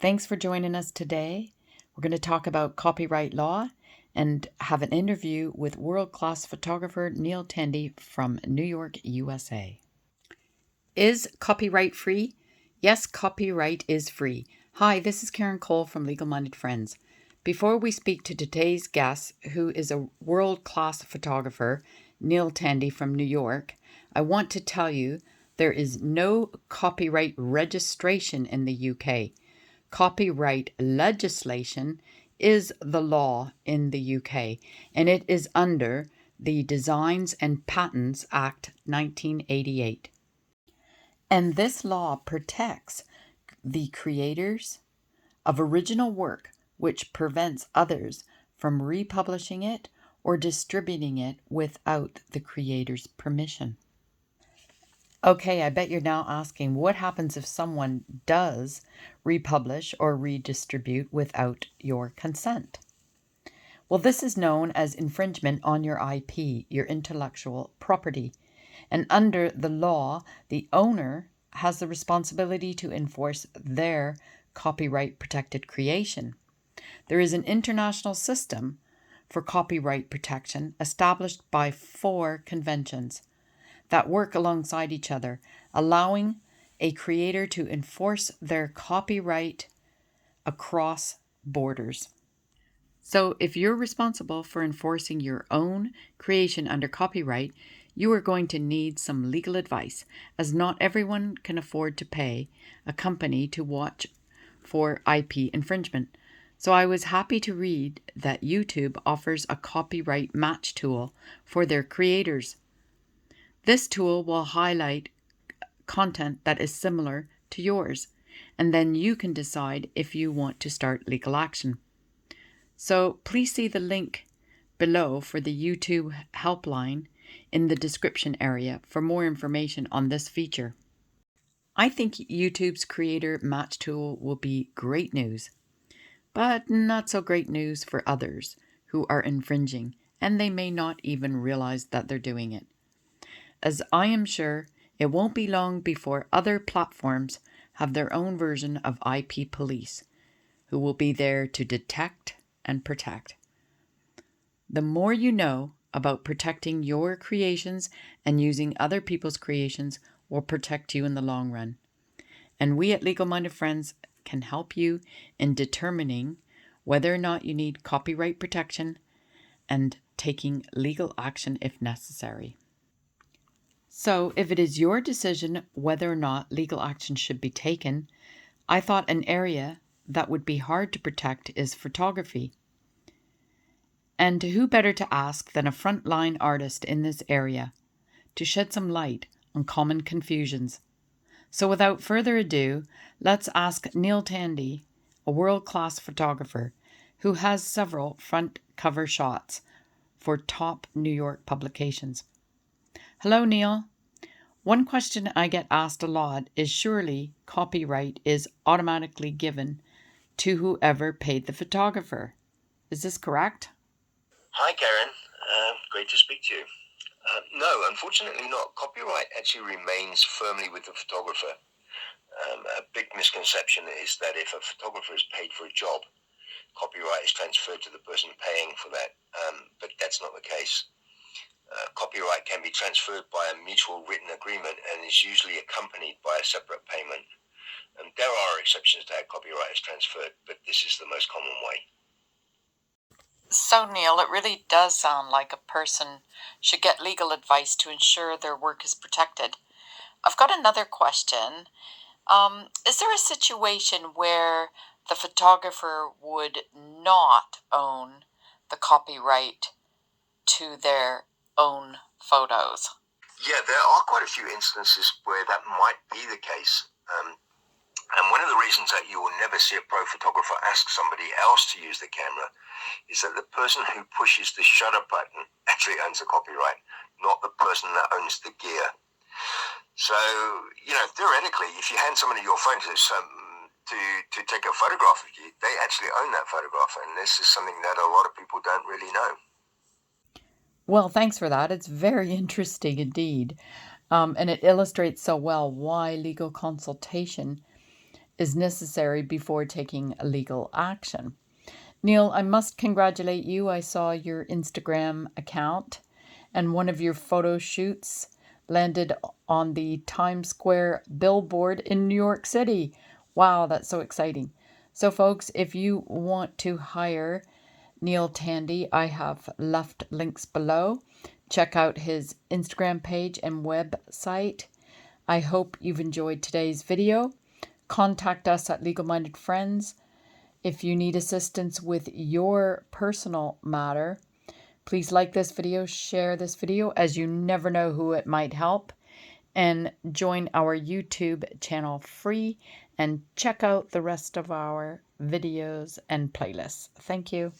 Thanks for joining us today. We're going to talk about copyright law and have an interview with world-class photographer Neil Tandy from New York, USA. Is copyright free? Yes, copyright is free. Hi, this is Karen Cole from Legal Minded Friends. Before we speak to today's guest, who is a world-class photographer, Neil Tandy from New York, I want to tell you there is no copyright registration in the UK. Copyright legislation is the law in the UK, and it is under the Designs and Patents Act 1988. And this law protects the creators of original work, which prevents others from republishing it or distributing it without the creator's permission. Okay, I bet you're now asking, what happens if someone does republish or redistribute without your consent? Well, this is known as infringement on your IP, your intellectual property. And under the law, the owner has the responsibility to enforce their copyright protected creation. There is an international system for copyright protection established by 4 conventions that work alongside each other, allowing a creator to enforce their copyright across borders. So if you're responsible for enforcing your own creation under copyright, you are going to need some legal advice, as not everyone can afford to pay a company to watch for IP infringement. So I was happy to read that YouTube offers a copyright match tool for their creators. This tool will highlight content that is similar to yours, and then you can decide if you want to start legal action. So please see the link below for the YouTube helpline in the description area for more information on this feature. I think YouTube's creator match tool will be great news, but not so great news for others who are infringing, and they may not even realize that they're doing it. As I am sure it won't be long before other platforms have their own version of IP police, who will be there to detect and protect. The more you know about protecting your creations and using other people's creations will protect you in the long run. And we at Legal Minded Friends can help you in determining whether or not you need copyright protection and taking legal action if necessary. So if it is your decision whether or not legal action should be taken, I thought an area that would be hard to protect is photography. And who better to ask than a frontline artist in this area to shed some light on common confusions. So without further ado, let's ask Neil Tandy, a world-class photographer who has several front cover shots for top New York publications. Hello, Neil. One question I get asked a lot is surely copyright is automatically given to whoever paid the photographer. Is this correct? Hi, Karen. Great to speak to you. No, unfortunately not. Copyright actually remains firmly with the photographer. A big misconception is that if a photographer is paid for a job, copyright is transferred to the person paying for that, but that's not the case. Copyright can be transferred by a mutual written agreement and is usually accompanied by a separate payment. There are exceptions to how copyright is transferred, but this is the most common way. So, Neil, it really does sound like a person should get legal advice to ensure their work is protected. I've got another question. Is there a situation where the photographer would not own the copyright to their own photos? Yeah, there are quite a few instances where that might be the case. And one of the reasons that you will never see a pro photographer ask somebody else to use the camera is that the person who pushes the shutter button actually owns the copyright, not the person that owns the gear. So, theoretically, if you hand somebody your phone to take a photograph of you, they actually own that photograph. And this is something that a lot of people don't really know. Well, thanks for that. It's very interesting indeed. And it illustrates so well why legal consultation is necessary before taking legal action. Neil, I must congratulate you. I saw your Instagram account, and one of your photo shoots landed on the Times Square billboard in New York City. Wow, that's so exciting. So folks, if you want to hire Neil Tandy, I have left links below. Check out his Instagram page and website. I hope you've enjoyed today's video. Contact us at Legal Minded Friends. If you need assistance with your personal matter, please like this video, share this video, as you never know who it might help, and join our YouTube channel free and check out the rest of our videos and playlists. Thank you.